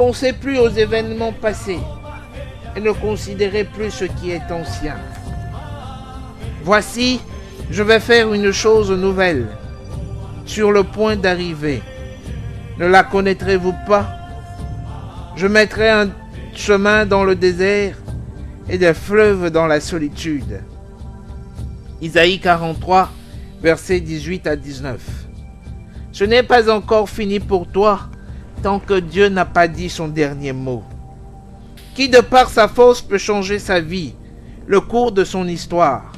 pensez plus aux événements passés et ne considérez plus ce qui est ancien. Voici, je vais faire une chose nouvelle, sur le point d'arriver. Ne la connaîtrez-vous pas? Je mettrai un chemin dans le désert et des fleuves dans la solitude. Isaïe 43, versets 18 à 19. Ce n'est pas encore fini pour toi tant que Dieu n'a pas dit son dernier mot. Qui de par sa force peut changer sa vie, le cours de son histoire?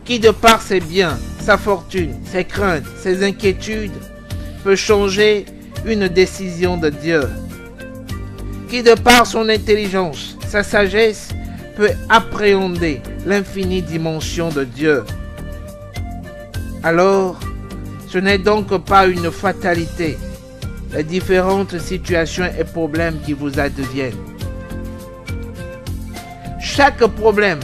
Qui de par ses biens, sa fortune, ses craintes, ses inquiétudes peut changer une décision de Dieu? Qui de par son intelligence, sa sagesse peut appréhender l'infinie dimension de Dieu? Alors, ce n'est donc pas une fatalité, les différentes situations et problèmes qui vous adviennent. Chaque problème,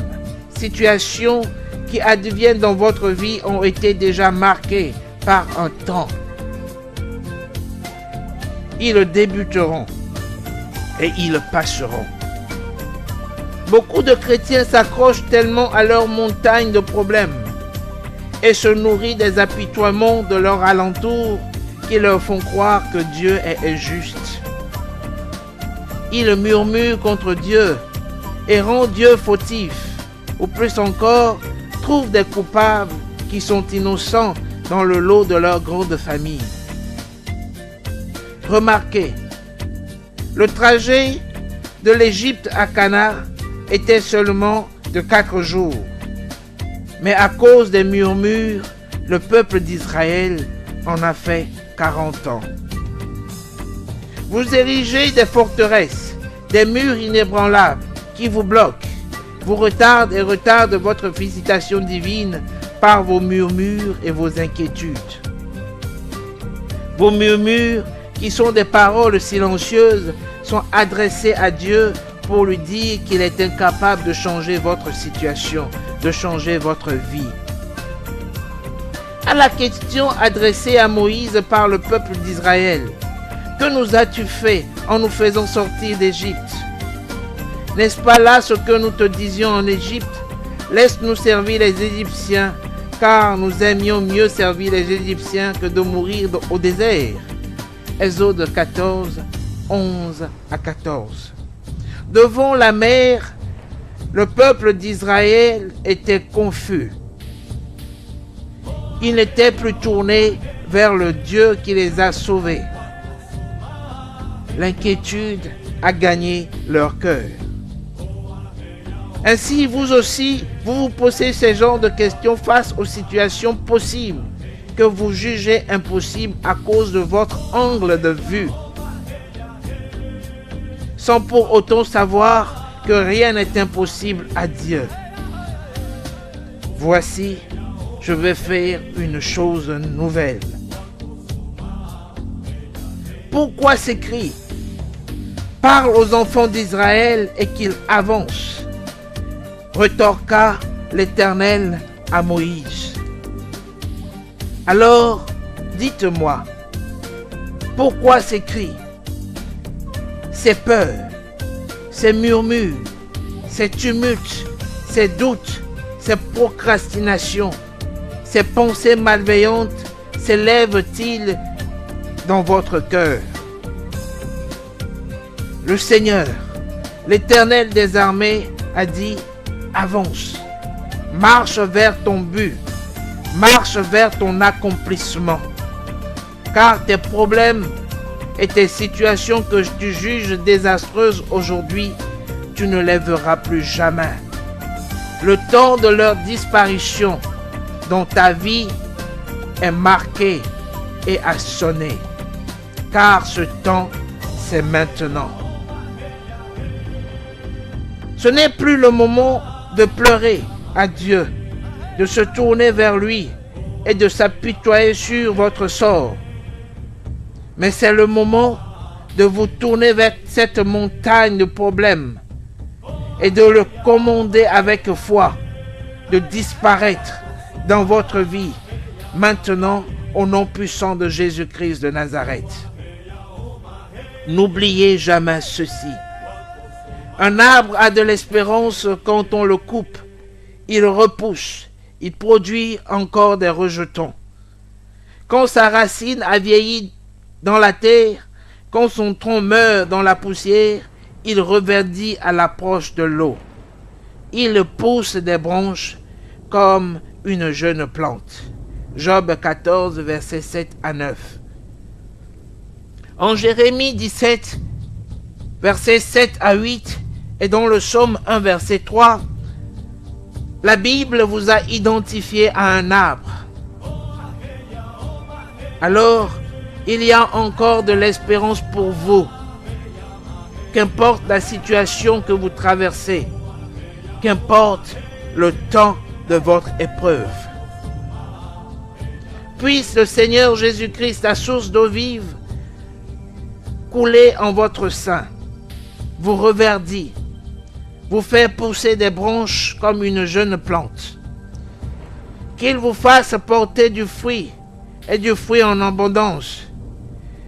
situation qui adviennent dans votre vie ont été déjà marqués par un temps. Ils débuteront et ils passeront. Beaucoup de chrétiens s'accrochent tellement à leur montagne de problèmes et se nourrissent des apitoiements de leur alentour qui leur font croire que Dieu est injuste. Ils murmurent contre Dieu et rendent Dieu fautif, ou plus encore, trouvent des coupables qui sont innocents dans le lot de leur grande famille. Remarquez, le trajet de l'Égypte à Canaan était seulement de 4 jours. Mais à cause des murmures, le peuple d'Israël en a fait 40 ans. Vous érigez des forteresses, des murs inébranlables qui vous bloquent, vous retardent et retardent votre visitation divine par vos murmures et vos inquiétudes. Vos murmures, qui sont des paroles silencieuses, sont adressés à Dieu pour lui dire qu'il est incapable de changer votre situation, de changer votre vie. À la question adressée à Moïse par le peuple d'Israël, « Que nous as-tu fait en nous faisant sortir d'Égypte? N'est-ce pas là ce que nous te disions en Égypte? Laisse-nous servir les Égyptiens, car nous aimions mieux servir les Égyptiens que de mourir au désert. » Exode 14, 11 à 14. Devant la mer, le peuple d'Israël était confus. Ils n'étaient plus tournés vers le Dieu qui les a sauvés. L'inquiétude a gagné leur cœur. Ainsi, vous aussi, vous vous posez ce genre de questions face aux situations possibles que vous jugez impossibles à cause de votre angle de vue, sans pour autant savoir que rien n'est impossible à Dieu. Voici, je vais faire une chose nouvelle. Pourquoi ces cris? Parle aux enfants d'Israël et qu'ils avancent. Retorqua l'Éternel à Moïse. Alors, dites-moi, pourquoi ces cris, ces peurs, ces murmures, ces tumultes, ces doutes, ces procrastinations, ces pensées malveillantes s'élèvent-ils dans votre cœur? Le Seigneur, l'Éternel des armées, a dit: avance, marche vers ton but, marche vers ton accomplissement. Car tes problèmes et tes situations que tu juges désastreuses aujourd'hui, tu ne les verras plus jamais. Le temps de leur disparition dans ta vie est marqué et a sonné. Car ce temps, c'est maintenant. Ce n'est plus le moment de pleurer à Dieu, de se tourner vers lui et de s'apitoyer sur votre sort. Mais c'est le moment de vous tourner vers cette montagne de problèmes et de le commander avec foi, de disparaître dans votre vie, maintenant au nom puissant de Jésus-Christ de Nazareth. N'oubliez jamais ceci. Un arbre a de l'espérance quand on le coupe. Il repousse, il produit encore des rejetons. Quand sa racine a vieilli dans la terre, quand son tronc meurt dans la poussière, il reverdit à l'approche de l'eau. Il pousse des branches comme une jeune plante. Job 14, versets 7 à 9. En Jérémie 17, versets 7 à 8, et dans le Psaume 1, verset 3, la Bible vous a identifié à un arbre. Alors, il y a encore de l'espérance pour vous. Qu'importe la situation que vous traversez, qu'importe le temps de votre épreuve. Puisse le Seigneur Jésus-Christ, la source d'eau vive, couler en votre sein, vous reverdir, vous faire pousser des branches comme une jeune plante. Qu'il vous fasse porter du fruit, et du fruit en abondance,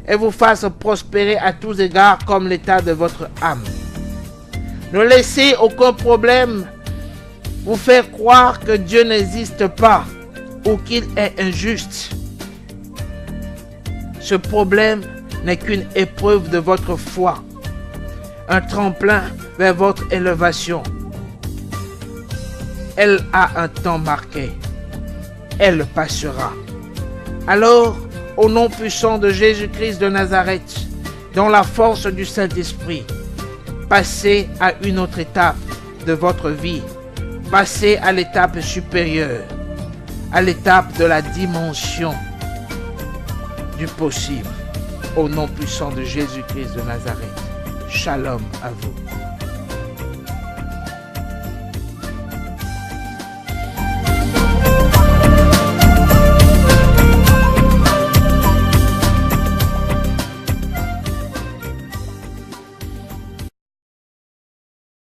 et vous fasse prospérer à tous égards comme l'état de votre âme. Ne laissez aucun problème vous faire croire que Dieu n'existe pas ou qu'il est injuste. Ce problème n'est qu'une épreuve de votre foi, un tremplin vers votre élévation. Elle a un temps marqué. Elle passera. Alors, au nom puissant de Jésus-Christ de Nazareth, dans la force du Saint-Esprit, passez à une autre étape de votre vie. Passez à l'étape supérieure, à l'étape de la dimension du possible. Au nom puissant de Jésus-Christ de Nazareth. Shalom à vous.